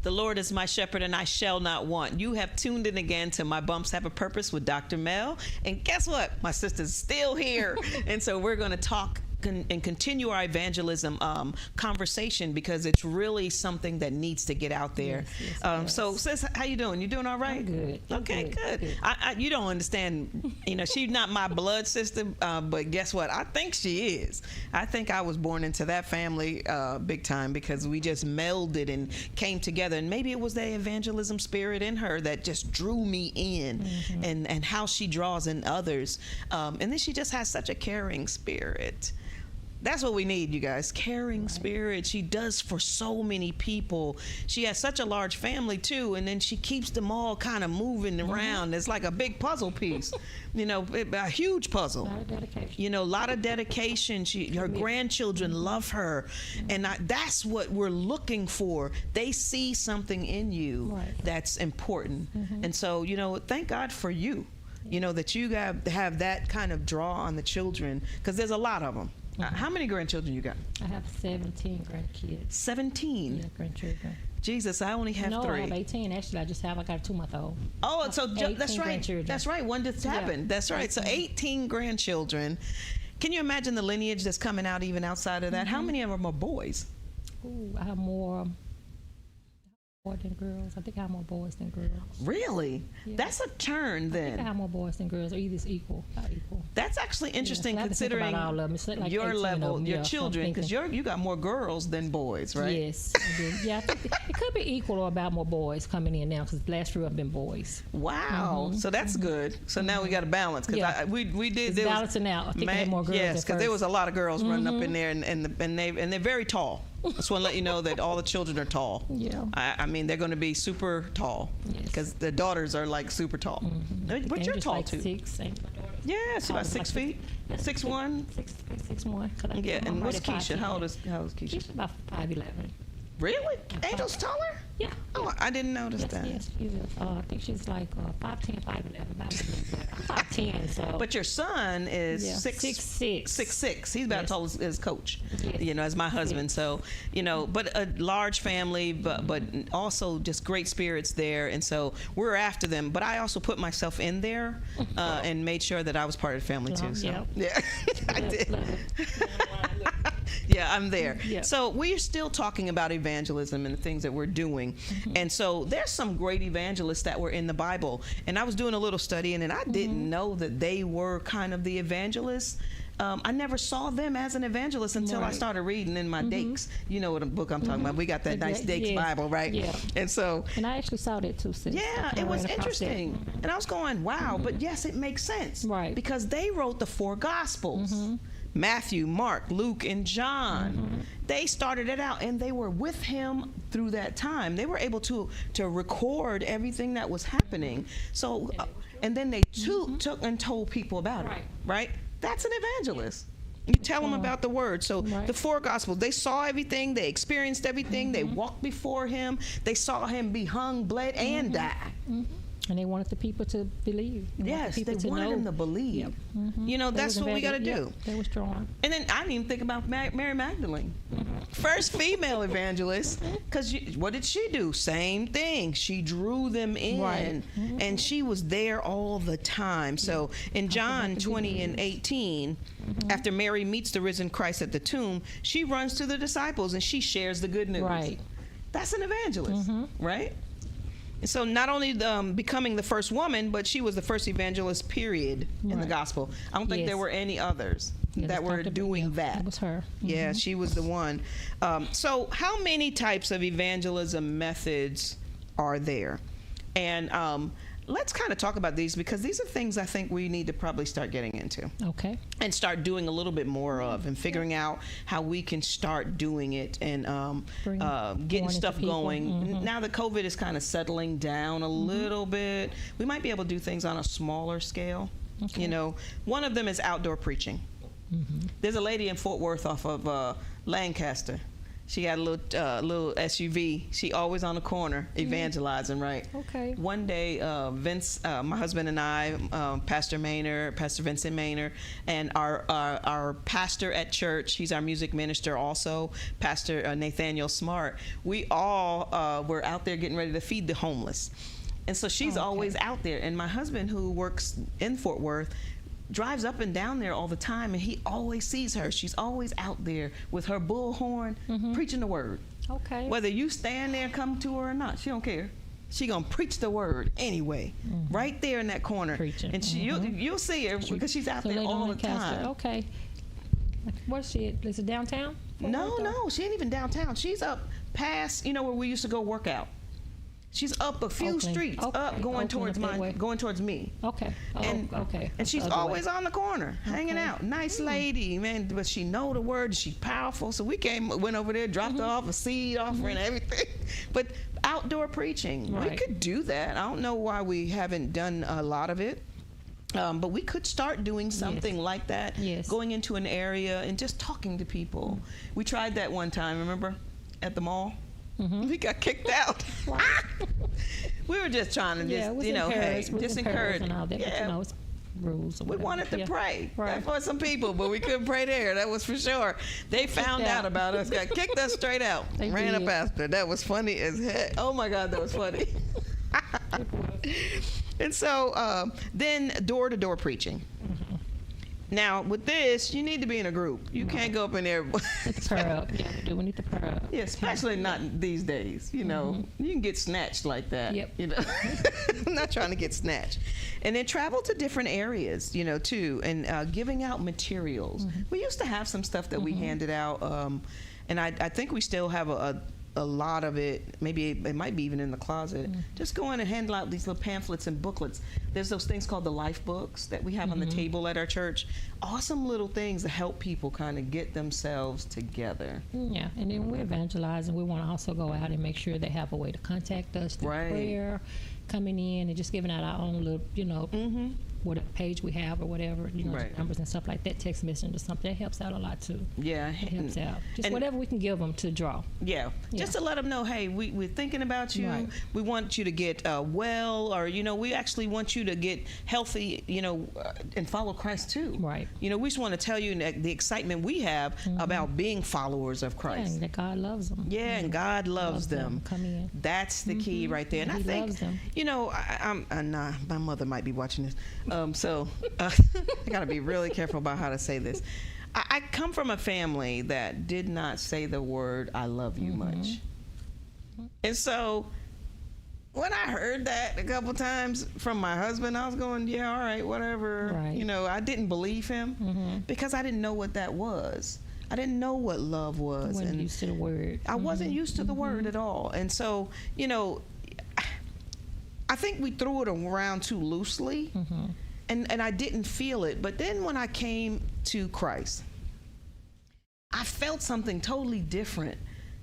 The Lord is my shepherd and I shall not want. You have tuned in again to My Bumps Have a Purpose with Dr. Mel. And guess what? My sister's still here. And so we're going to talk and continue our evangelism conversation, because it's really something that needs to get out there. Yes, so sis, how you doing? You doing all right? I'm good. Okay, good. You don't understand, she's not my blood sister, but guess what? I think she is. I think I was born into that family big time, because we just melded and came together, and maybe it was the evangelism spirit in her that just drew me in, and how she draws in others, and then she just has such a caring spirit. That's what we need, you guys. Caring spirit. She does for so many people. She has such a large family too, and then she keeps them all kind of moving around. It's like a big puzzle piece, a huge puzzle. A lot of dedication. A lot of dedication. Her grandchildren love her, and that's what we're looking for. They see something in you that's important, and so thank God for you. That you have that kind of draw on the children, because there's a lot of them. How many grandchildren you got? I have 17 grandkids. 17? Yeah, grandchildren. Jesus, I only have 3. No, I have 18. Actually, I got a 2-month-old. Oh, so that's right. That's right. One just happened. That's right. So 18 grandchildren. Can you imagine the lineage that's coming out even outside of that? How many of them are boys? Ooh, I have more than girls. I think I have more boys than girls. Really? Yeah. That's a turn then. I think I have more boys than girls, or either it's equal, about equal. That's actually interesting, considering all of them. It's like your 18 level, of them, your children, because you got more girls than boys, right? Yes. I think it could be equal or about more boys coming in now, because the last few have been boys. Wow. So that's good. So now we got a balance, because we did it's balancing out. I think I had more girls. Yes, because there was a lot of girls running up in there, and they're very tall. I just want to let you know that all the children are tall. Yeah. I mean, they're going to be super tall, because the daughters are like super tall. But you're tall too. 6, yeah, she's about 6 feet. 6'1". 6'1". Yeah, and what's Keisha? How old is Keisha? She's about 5'11". Really? Angel's taller? Yeah. Oh, I didn't notice that. Yes, I think she's like 5'10", 5'11". I'm 5'10", so. But your son is 6'6". 6'6". He's about as tall as Coach. Yes. As my husband. So, but a large family, but also just great spirits there, and so we're after them. But I also put myself in there and made sure that I was part of the family too. So yeah, I did. Yeah, I'm there. Yep. So we are still talking about evangelism and the things that we're doing. And so there's some great evangelists that were in the Bible. And I was doing a little study, and I didn't know that they were kind of the evangelists. I never saw them as an evangelist until I started reading in my Dakes. You know what book I'm talking about. We got that nice Dakes Bible, right? Yeah. And so. And I actually saw that too, sis. Yeah, it was interesting. And I was going, wow, but yes, it makes sense. Right. Because they wrote the 4 Gospels. Matthew, Mark, Luke, and John. They started it out, and they were with him through that time. They were able to record everything that was happening. So, and then they took and told people about it, right? That's an evangelist. You tell them about the word. So the 4 Gospels, they saw everything, they experienced everything, they walked before him, they saw him be hung, bled, and die. And they wanted the people to believe. Yes, they wanted them to believe. Yep. That's what we got to do. They were strong. And then I didn't even think about Mary Magdalene. First female evangelist, because what did she do? Same thing. She drew them in, and she was there all the time. So in John 20:18, after Mary meets the risen Christ at the tomb, she runs to the disciples and she shares the good news. Right. That's an evangelist, right? And so not only becoming the first woman, but she was the first evangelist, period, in the gospel. I don't think there were any others that were doing that. It was her. Yeah, she was the one. So how many types of evangelism methods are there? And let's kind of talk about these, because these are things I think we need to probably start getting into. Okay. And start doing a little bit more of, and figuring out how we can start doing it, and getting stuff going. Now that COVID is kind of settling down a little bit, we might be able to do things on a smaller scale. Okay. You know, one of them is outdoor preaching. There's a lady in Fort Worth off of Lancaster. She got a little SUV. She always on the corner evangelizing, right? Okay. One day, Vince, my husband and I, Pastor Vincent Manor, and our pastor at church, he's our music minister also, Pastor Nathaniel Smart, we all were out there getting ready to feed the homeless. And so she's always out there. And my husband, who works in Fort Worth, drives up and down there all the time, and he always sees her. She's always out there with her bullhorn preaching the word. Okay. Whether you stand there, come to her or not, she don't care. She gonna preach the word anyway, right there in that corner. Preaching. And you'll see her because she's out there all the time. Okay. Where's she at? Is it downtown? No, she ain't even downtown. She's up past, where we used to go work out. She's up a few streets, up going towards me. Okay. Okay. And she's always on the corner, hanging out. Nice lady, man. But she know the word. She's powerful. So we went over there, dropped her off a seed offering, everything. But outdoor preaching, we could do that. I don't know why we haven't done a lot of it. But we could start doing something like that. Yes. Going into an area and just talking to people. We tried that one time, remember, at the mall. We got kicked out. We were just trying to just encourage. And all that, but, it's rules. Or we wanted to pray Right. for some people, but we couldn't pray there. That was for sure. They found out about us, got kicked us straight out. Ran up after. That was funny as heck. Oh my God, that was funny. And so then door-to-door preaching. Now, with this, you need to be in a group. You can't go up in there. With the prayer up. Yeah, we do. We need the prayer up. Yeah, especially not these days. You can get snatched like that. Yep. I'm not trying to get snatched. And then travel to different areas, too, and giving out materials. We used to have some stuff that we handed out, and I think we still have a lot of it. Maybe it might be even in the closet. Just go in and handle out these little pamphlets and booklets. There's those things called the life books that we have on the table at our church. Awesome little things to help people kind of get themselves together. Yeah, and then we evangelize, and we want to also go out and make sure they have a way to contact us through prayer, coming in and just giving out our own little, whatever page we have or whatever, numbers and stuff like that, text message or something. That helps out a lot too. Yeah. It helps out. Just whatever we can give them to draw. Yeah. Just to let them know, hey, we're thinking about you. Right. We want you to get well, or, we actually want you to get healthy, and follow Christ too. Right. We just want to tell you the excitement we have about being followers of Christ. Yeah, and that God loves them. Yeah, and God loves them. Come in. That's the key right there. And I think, loves them. my mother might be watching this. So I got to be really careful about how to say this. I come from a family that did not say the word "I love you" much. And so when I heard that a couple times from my husband, I was going, yeah, all right, whatever. Right. I didn't believe him because I didn't know what that was. I didn't know what love was. Wasn't used to the word. I wasn't used to the word at all. And so, I think we threw it around too loosely. And I didn't feel it. But then when I came to Christ, I felt something totally different.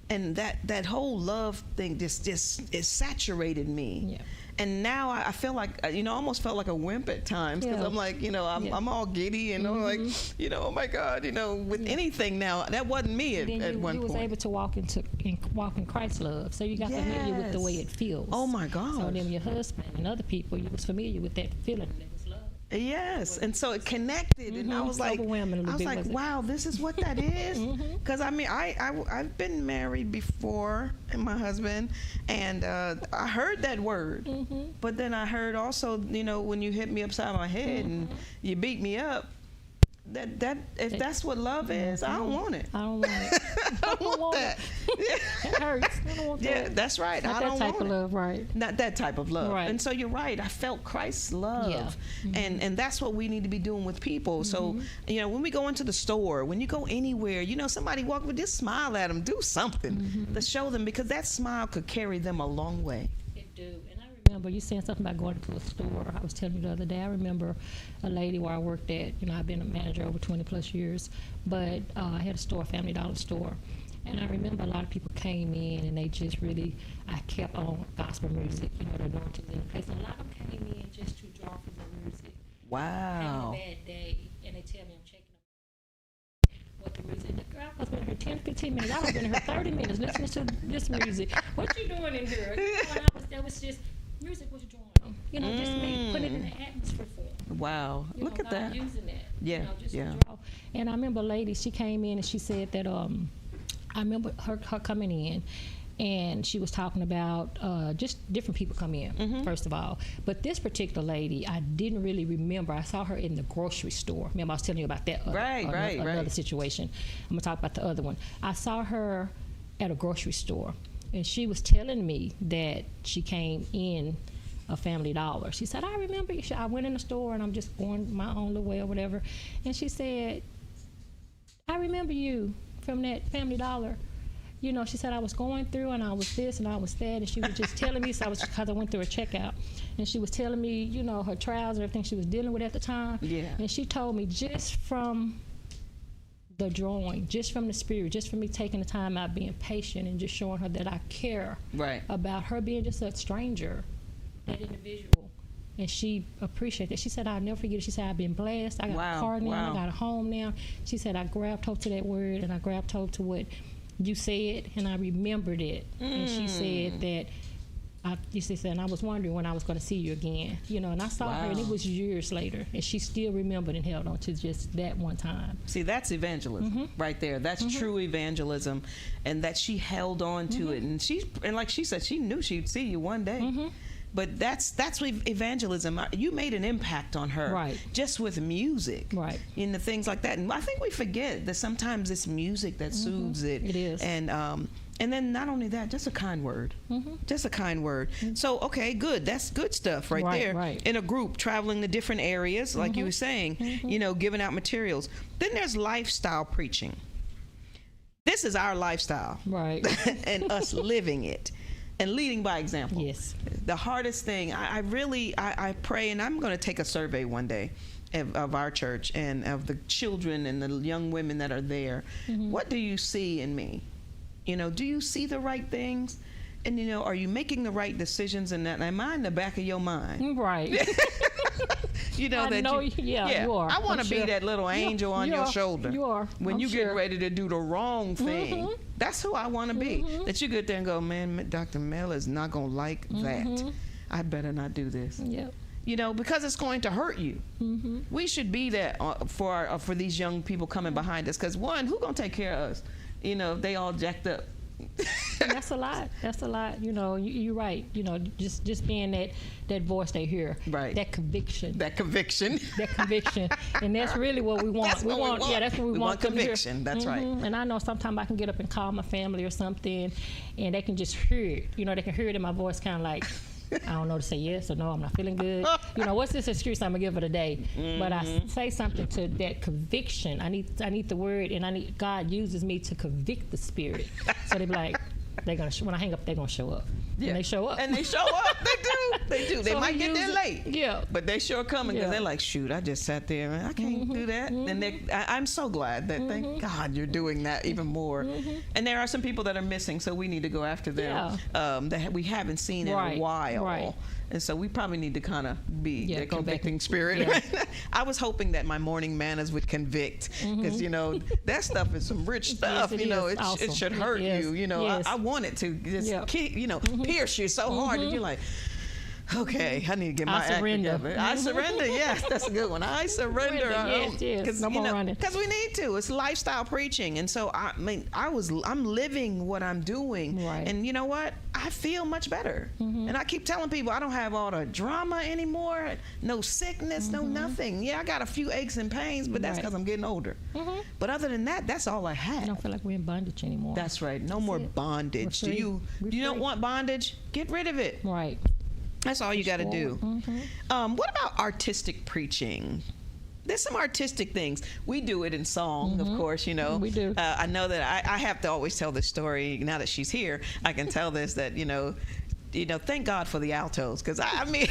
And that whole love thing just it saturated me. Yeah. And now I feel like, I almost felt like a wimp at times, because I'm like, I'm all giddy and I'm like, oh my God, with anything now. That wasn't me at one point. You was able to walk in Christ's love, so you got familiar with the way it feels. Oh my God. So then your husband and other people, you was familiar with that feeling. Yes, and so it connected, and I was like, wow, this is what that is. Because I've been married before, and my husband, and I heard that word, but then I heard also, when you hit me upside my head and you beat me up. That if that's what love is, I don't want it. I don't want it. I don't want that. It hurts. I don't want that. Yeah, that's right. Not I don't that type want of love, right? Not that type of love. Right. And so you're right. I felt Christ's love, and that's what we need to be doing with people. So when we go into the store, when you go anywhere, somebody walk with, just smile at them, do something to show them, because that smile could carry them a long way. It do. And I remember you saying something about going to a store. I was telling you the other day, I remember a lady where I worked at, I've been a manager over 20 plus years, but I had a store, Family Dollar store. And I remember a lot of people came in and they just really, I kept on gospel music, the anointing in the place. And a lot of them came in just to draw from the music. Wow. Having a bad day, and they tell me I'm checking what the music. The girl was been here 10, 15 minutes. I was been here 30 minutes listening to this music. What you doing in here? That was just music was drawing them. Just me putting it in the atmosphere for them. Wow. Look at God that. Using that. Yeah. Just yeah. to draw. And I remember a lady, she came in and she said that I remember her coming in, and she was talking about just different people come in, first of all. But this particular lady, I didn't really remember. I saw her in the grocery store. Remember, I was telling you about that another situation. I'm going to talk about the other one. I saw her at a grocery store, and she was telling me that she came in a Family Dollar. She said, I remember you. I went in the store, and I'm just going my own little way or whatever. And she said, I remember you from that Family Dollar. She said I was going through and I was this and I was that, and she was just telling me, because I went through a checkout, and she was telling me, her trials and everything she was dealing with at the time. Yeah. And she told me just from the drawing, just from the Spirit, just from me taking the time out, being patient and just showing her that I care about her being just a stranger, that individual. And she appreciated it. She said, I'll never forget it. She said, I've been blessed. I got a car now. I got a home now. She said, I grabbed hold to that word, and I grabbed hold to what you said, and I remembered it. And she said that, and I was wondering when I was going to see you again. And I saw her, and it was years later, and she still remembered and held on to just that one time. See, that's evangelism right there. That's true evangelism, and that she held on to it. And like she said, she knew she'd see you one day. But that's what evangelism. You made an impact on her, just with music, and the things like that. And I think we forget that sometimes it's music that soothes it. It is, and then not only that, just a kind word, just a kind word. So okay, good. That's good stuff right there. In a group traveling to different areas, like you were saying, giving out materials. Then there's lifestyle preaching. This is our lifestyle, and us living it. And leading by example. Yes. The hardest thing, I pray, and I'm going to take a survey one day of our church and of the children and the young women that are there. What do you see in me? Do you see the right things? And, are you making the right decisions? And that, am I in the back of your mind? Right. You are. I want to be that little angel on your shoulder. You are. When you get ready to do the wrong thing. That's who I want to be. That you get there and go, man, Dr. Mel is not going to like that. I better not do this. Yep. Because it's going to hurt you. We should be that for these young people coming behind us. Because one, who going to take care of us? If they all jacked up. That's a lot. You're right. Just being that voice they hear. Right. That conviction. And that's really what we want. That's what we want. Yeah, that's what we want. Conviction. That's right. And I know sometimes I can get up and call my family or something, and they can just hear it. They can hear it in my voice, kind of like, I don't know to say yes or no, I'm not feeling good. What's this excuse I'm gonna give for the day? But I say something to that conviction. I need the word, and God uses me to convict the spirit. So they be like, when I hang up, they're gonna show up. Yeah. And they show up. They do. They do. They might get there late. Yeah. But they sure coming because they're like, shoot, I just sat there and I can't do that. And I'm so glad that thank God you're doing that even more. And there are some people that are missing, so we need to go after them that we haven't seen in a while. Right. And so we probably need to kind of be the convicting spirit. Yeah. I was hoping that my morning manners would convict because, that stuff is some rich stuff. Yes, it should hurt you. I want it to just pierce you so hard that you're like, okay, I need to get my act together. I surrender. Yes, that's a good one. I surrender. Yes. Because we need to. It's lifestyle preaching, and so I'm living what I'm doing, and you know what? I feel much better. And I keep telling people I don't have all the drama anymore. No sickness, no nothing. Yeah, I got a few aches and pains, but that's because I'm getting older. But other than that, that's all I have. I don't feel like we're in bondage anymore. That's right. No more bondage. Do you don't want bondage? Get rid of it. Right. That's all you got to do. What about artistic preaching? There's some artistic things. We do it in song, of course, We do. I know that I have to always tell this story. Now that she's here, I can tell this, that, thank God for the altos, because I mean,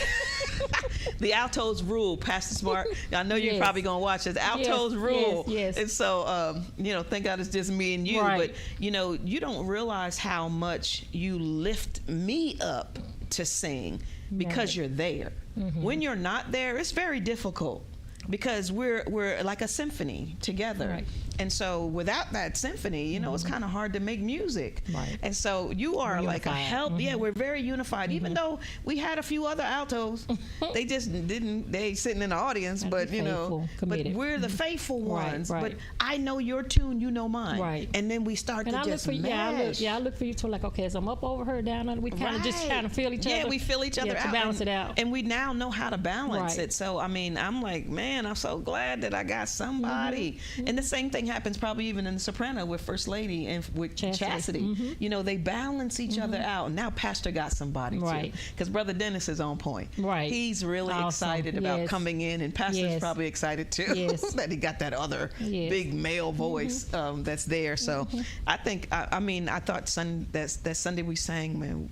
the altos rule. Pastor Smart, I know you're probably gonna watch this. Altos rule, yes. And so, thank God it's just me and you. Right. But you don't realize how much you lift me up to sing because you're there. When you're not there, it's very difficult, because we're like a symphony together. Right. And so without that symphony, it's kind of hard to make music. Right. And so you are We're like a unified. help. Yeah, we're very unified. Even though we had a few other altos, they just didn't. They sitting in the audience, I'd but be faithful, but committed. we're the faithful Right, ones. right. But I know your tune, you know mine. Right. And then we start And to I look just for you. mash. I look for you to like, okay, as I'm up over her, down under, we kind of just trying to feel each other. Yeah, we feel each other out to balance and, it out. and we now know how to balance Right. it. So I mean, I'm like, man, I'm so glad that I got somebody. And the same thing happens probably even in The Soprano with First Lady and with Chastity. They balance each other out. And now Pastor got somebody Right. too, because Brother Dennis is on point. Right. He's really Awesome. excited about Yes. coming in, and Pastor's Yes. probably excited too Yes. that he got that other Yes. big male voice that's there. So I think I thought that Sunday we sang, man,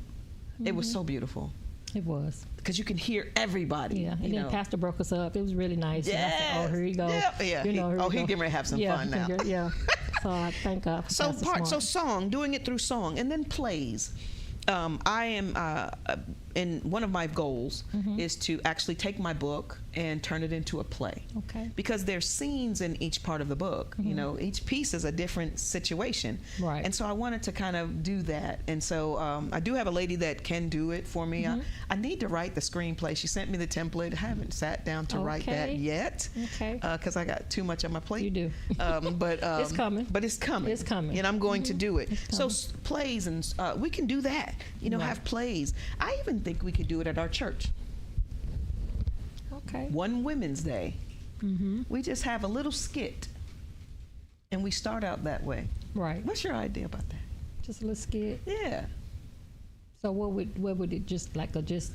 it was so beautiful. It was. Because you can hear everybody. Yeah, and then Pastor broke us up. It was really nice. And I said, oh, here you go. Yeah. Here He's we go. getting ready to have some fun now. Yeah. So I thank God for Pastor Smart. Song, doing it through song, and then plays. I am in one of my goals is to actually take my book and turn it into a play. Okay. Because there's scenes in each part of the book. Each piece is a different situation. Right. And so I wanted to kind of do that. And so I do have a lady that can do it for me. I need to write the screenplay. She sent me the template. I haven't sat down to write that yet. Okay. Because I got too much on my plate. You do. But It's coming. But it's coming. It's coming. And I'm going to do it. So coming. plays, and we can do that. Have plays. I even think we could do it at our church. Okay. One Women's Day. We just have a little skit, and we start out that way. Right. What's your idea about that? Just a little skit. Yeah. So what would it just like a just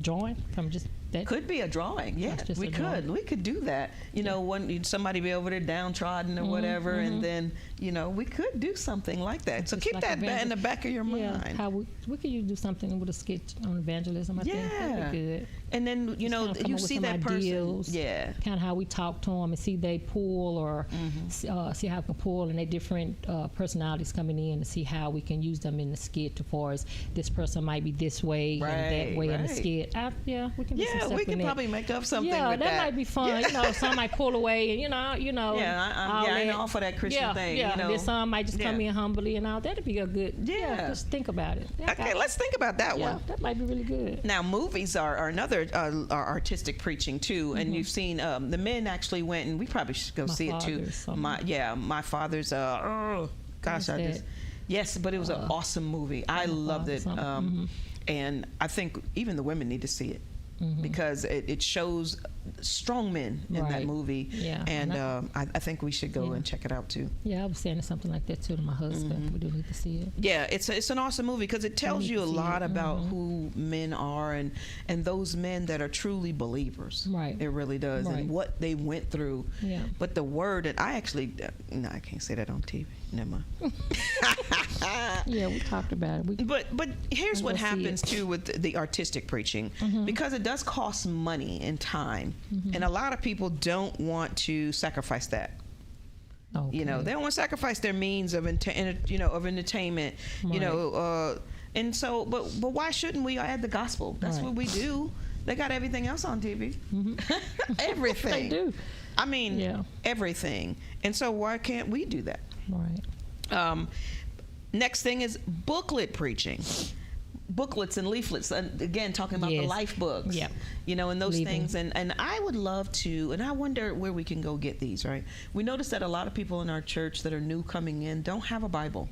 drawing from just that? Could be a drawing. Yeah, That's just we a could. drawing. We could do that. When somebody be over there downtrodden or whatever, and then we could do something like that. So Just keep like that in the back of your mind. Yeah. How we could do something with a skit on evangelism. I think that'd be good. And then Just kinda come you up with see some that person. ideals, Yeah. Kind of how we talk to them and see they pull or see how we can pull, and they different personalities coming in to see how we can use them in the skit. As far as this person might be this way and that way in the skit. We can do some Yeah, stuff we with can that. probably make up something Yeah, with that might be fun. Yeah. Some might pull away, and Yeah, all I ain't that. all for that Christian thing. Yeah, and then some might just come Yeah. in humbly and all. That'd be a good. Yeah. Just think about it. Okay, let's think about that Yeah, one. that might be really good. Now, movies are another are artistic preaching too, and you've seen the men actually went, and we probably should go see it too. My father's yes, but it was an awesome movie. I loved it, and I think even the women need to see it. Because it shows strong men in that movie, and I think we should go and check it out too. Yeah, I was saying something like that too to my husband. We do need to see it. Yeah, it's an awesome movie because it tells you a lot about who men are and those men that are truly believers. Right. It really does, and what they went through. Yeah. But the word, and I actually, no, I can't say that on TV. Never mind. Yeah, we talked about it. But here's what We'll see happens too with the artistic preaching, because it does cost money and time, and a lot of people don't want to sacrifice that. Okay. They don't want to sacrifice their means of entertainment. Right. And so, but why shouldn't we add the gospel? That's what we do. They got everything else on TV. Everything. They do. I mean, everything. And so why can't we do that? Right. Next thing is booklet preaching. Booklets and leaflets, again talking about the life books, and those things, and I would love to, and I wonder where we can go get these. Right, we notice that a lot of people in our church that are new coming in don't have a Bible,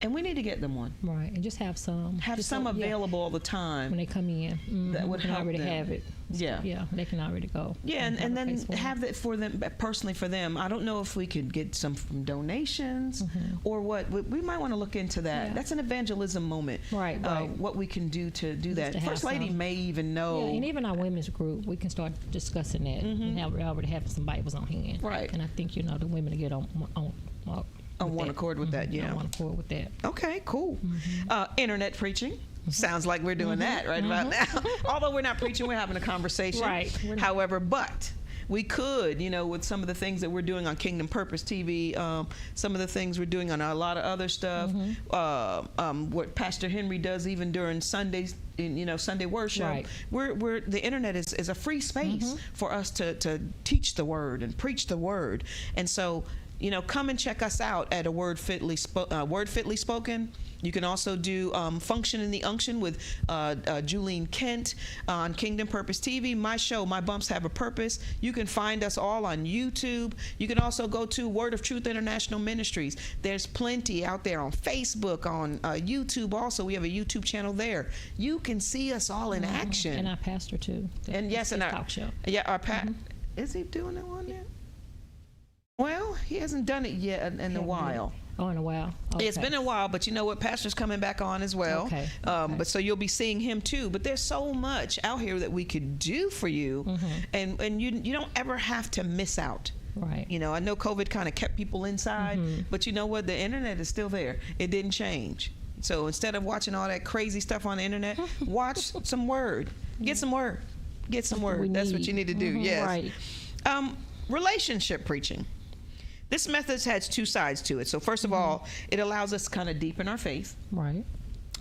and we need to get them one. Right, and just have some Available all the time when they come in. that would help already them. have it. Yeah, they can already go. Yeah, and then have that for them personally for them. I don't know if we could get some from donations or what. We might want to look into that. Yeah. That's an evangelism moment. Right. What we can do to do Just that. to First have Lady some. may even know. Yeah, and even our women's group, we can start discussing that. And already have some Bibles on hand. Right. And I think the women to get on one accord with that. Yeah. On one accord with that. Okay. Cool. Internet preaching. Sounds like we're doing that right about now. Although we're not preaching, we're having a conversation. Right. However, but we could, with some of the things that we're doing on Kingdom Purpose TV, some of the things we're doing on a lot of other stuff, what Pastor Henry does even during Sundays, Sunday worship. Right. We're the internet is a free space for us to teach the word and preach the word. And so, come and check us out at Word Fitly Spoken. You can also do Function in the Unction with Julian Kent on Kingdom Purpose TV. My show, My Bumps Have a Purpose. You can find us all on YouTube. You can also go to Word of Truth International Ministries. There's plenty out there on Facebook, on YouTube also. We have a YouTube channel there. You can see us all in action. And our pastor, too. And yes, and our talk show. Yeah, our is he doing that one yet? Well, he hasn't done it yet in a while. Oh, in a while. Okay. It's been a while, but you know what? Pastor's coming back on as well. Okay. But so you'll be seeing him too. But there's so much out here that we could do for you, and you don't ever have to miss out. Right. I know COVID kind of kept people inside, but you know what? The internet is still there. It didn't change. So instead of watching all that crazy stuff on the internet, watch some word. Get some word. Get some word. That's what you need to do. Yes. Right. Relationship preaching. This method has two sides to it. So first of all, it allows us to kind of deepen our faith. Right.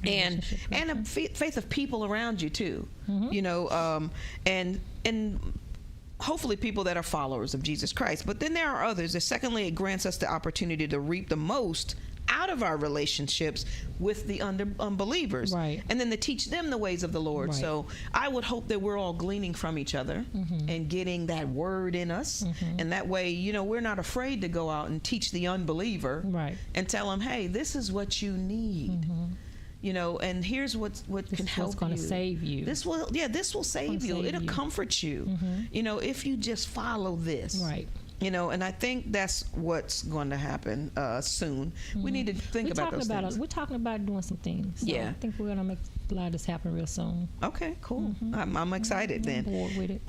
And a faith of people around you too. And hopefully people that are followers of Jesus Christ. But then there are others. Secondly, it grants us the opportunity to reap the most out of our relationships with the unbelievers, right, and then to teach them the ways of the Lord. Right. So I would hope that we're all gleaning from each other and getting that word in us, and that way, we're not afraid to go out and teach the unbeliever, right, and tell them, hey, this is what you need. And here's what can help you. What's going to save you. This will save you. It'll comfort you. If you just follow this. Right. And I think that's what's going to happen soon. We need to think about those things. We're talking about doing some things. So Yeah. I think we're going to make a lot of this happen real soon. Okay, cool. I'm excited then. I'm bored with it.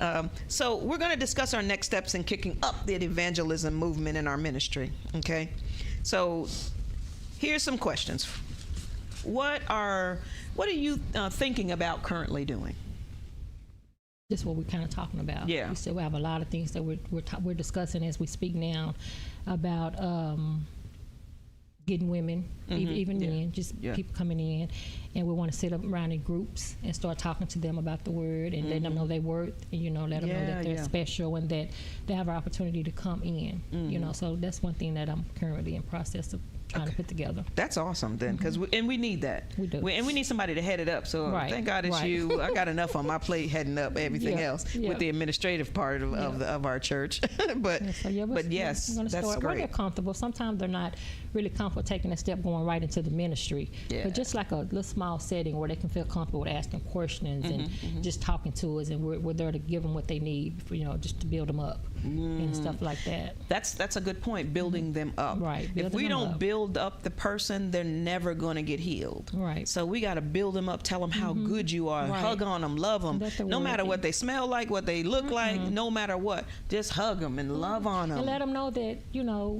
So we're going to discuss our next steps in kicking up the evangelism movement in our ministry. Okay. So here's some questions. What are you thinking about currently doing? This is what we're kind of talking about. Yeah. We still have a lot of things that we're discussing as we speak now about getting women, even men, just people coming in, and we want to sit up around in groups and start talking to them about the word and let them know their worth, and let them know that they're special and that they have an opportunity to come in. So that's one thing that I'm currently in process of trying to put together. That's awesome then, because we need that. We do. And we need somebody to head it up. So thank God it's you. I got enough on my plate heading up everything else with the administrative part of our church. but yes, that's start great. when they're comfortable. Sometimes they're not really comfortable taking a step going right into the ministry. Yeah. But just like a little small setting where they can feel comfortable with asking questions and just talking to us, and we're there to give them what they need, just to build them up and stuff like that. That's a good point. Building them up. Right. If we don't build up the person, they're never going to get healed. Right. So we got to build them up. Tell them how good you are. Right. Hug on them. Love them. No matter what they smell like, what they look like. No matter what, just hug them and love on them. And let them know that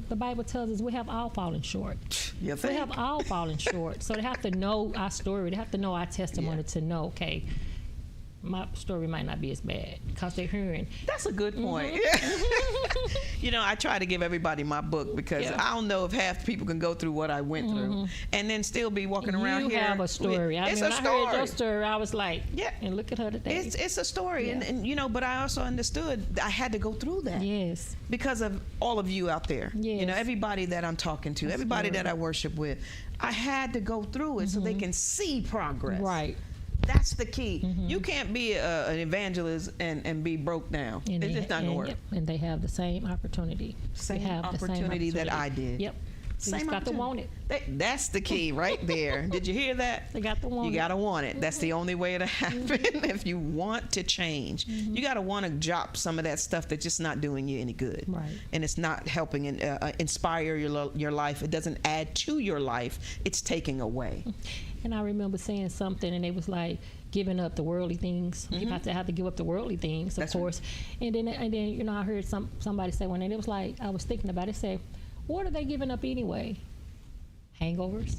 the Bible tells us we have all fallen short. You think? We have all fallen short. So they have to know our story. They have to know our testimony to know, okay, my story might not be as bad because they're hearing. That's a good point. I try to give everybody my book because I don't know if half the people can go through what I went through and then still be walking around here. You have a story. It's a story. I heard your story, I was like, and look at her today. It's a story. Yeah. And but I also understood I had to go through that. Yes. Because of all of you out there. Yes. Everybody that I'm talking to, everybody that I worship with, I had to go through it so they can see progress. Right. That's the key. You can't be an evangelist and be broke down. It's just not going to work. Yep. And they have the same opportunity. Same opportunity that I did. Yep. You just got to want it. That's the key right there. Did you hear that? They got to want it. You got to want it. That's the only way to happen if you want to change. You got to want to drop some of that stuff that's just not doing you any good. Right. And it's not helping inspire your life. It doesn't add to your life. It's taking away. And I remember saying something, and it was like giving up the worldly things. You have to give up the worldly things, of course. Right. And then I heard somebody say one, and it was like I was thinking about it. Say, what are they giving up anyway? Hangovers.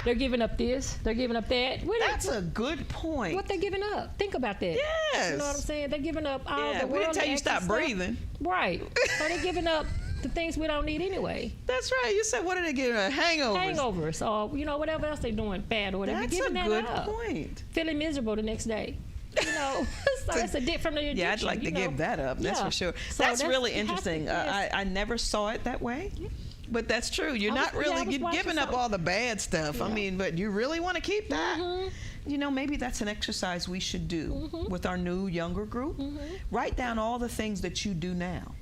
They're giving up this. They're giving up that. That's a good point. What they're giving up? Think about that. Yes. You know what I'm saying? They're giving up all the world. We didn't tell you stop breathing. Right. So they're giving up the things we don't need anyway. That's right. You said, what are they giving? Hangovers, or whatever else they're doing bad or whatever. That's You're giving a good that up. point. Feeling miserable the next day. So that's a different from the addiction. Yeah, I'd like to give that up. That's for sure. So that's really interesting. I never saw it that way. Yeah. But that's true. You're not really giving up all the bad stuff. I mean, but you really want to keep that. You know, maybe that's an exercise we should do with our new younger group. Write down all the things that you do now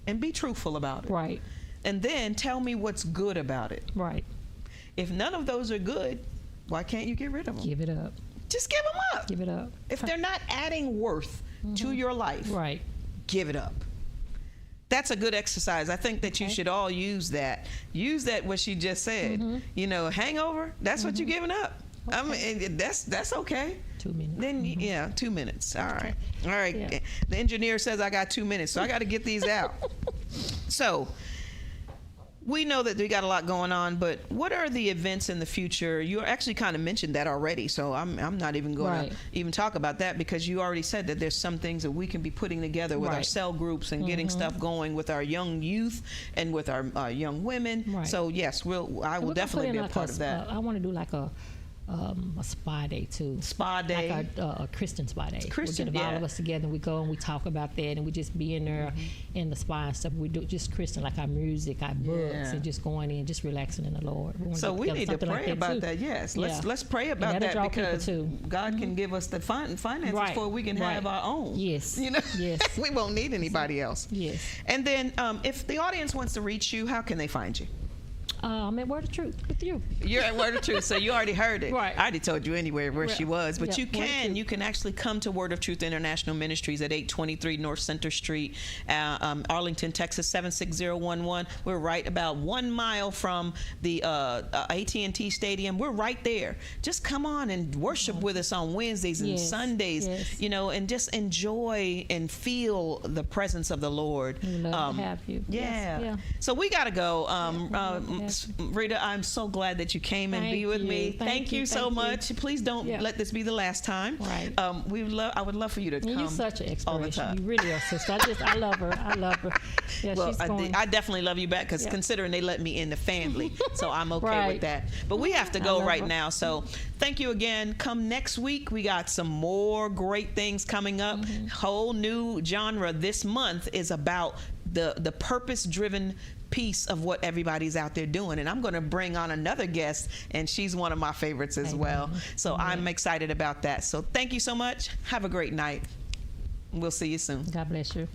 and be truthful about it. Right. And then tell me what's good about it. Right. If none of those are good, why can't you get rid of them? Give it up. Just give them up. Give it up. If they're not adding worth to your life, right, give it up. That's a good exercise. I think that you should all use that. Use that what she just said. You know, hangover, that's what you're giving up. I mean, that's okay. 2 minutes. Then 2 minutes. All right. All right. Yeah. The engineer says I got 2 minutes, so I got to get these out. So we know that we got a lot going on, but what are the events in the future? You actually kind of mentioned that already, so I'm not even going to even talk about that, because you already said that there's some things that we can be putting together with our cell groups and getting stuff going with our young youth and with our young women. So yes, I will definitely be a part of that. I want to do like a spa day too. Spa day, like a Christian spa day. Christian, we get all of us together and we go and we talk about that, and we just be in there in the spa and stuff. We do just Christian, like our music, our books, and just going in, just relaxing in the Lord. So we need to pray about that. Yes, let's pray about that, because God can give us the finances before we can have our own. Yes, you know. Yes, we won't need anybody else. Yes. And then if the audience wants to reach you, how can they find you? I'm at Word of Truth with you. You're at Word of Truth, so you already heard it. Right. I already told you anyway where she was, but you can actually come to Word of Truth International Ministries at 823 North Center Street, Arlington, Texas 76011. We're right about 1 mile from the AT&T Stadium. We're right there. Just come on and worship with us on Wednesdays and Sundays, you know, and just enjoy and feel the presence of the Lord. We love to have you. Yeah. So we got to go. Rita, I'm so glad that you came and be with me. Thank you so much. Please don't let this be the last time. Right. I would love for you to come. You're such an inspiration. All the time. You really are, sister. I love her. Yeah, well, I definitely love you back, because considering they let me in the family, so I'm okay with that. But we have to go right now. So thank you again. Come next week. We got some more great things coming up. Whole new genre this month is about the purpose-driven piece of what everybody's out there doing, and I'm going to bring on another guest, and she's one of my favorites as well. So I'm excited about that. So thank you so much. Have a great night. We'll see you soon. God bless you.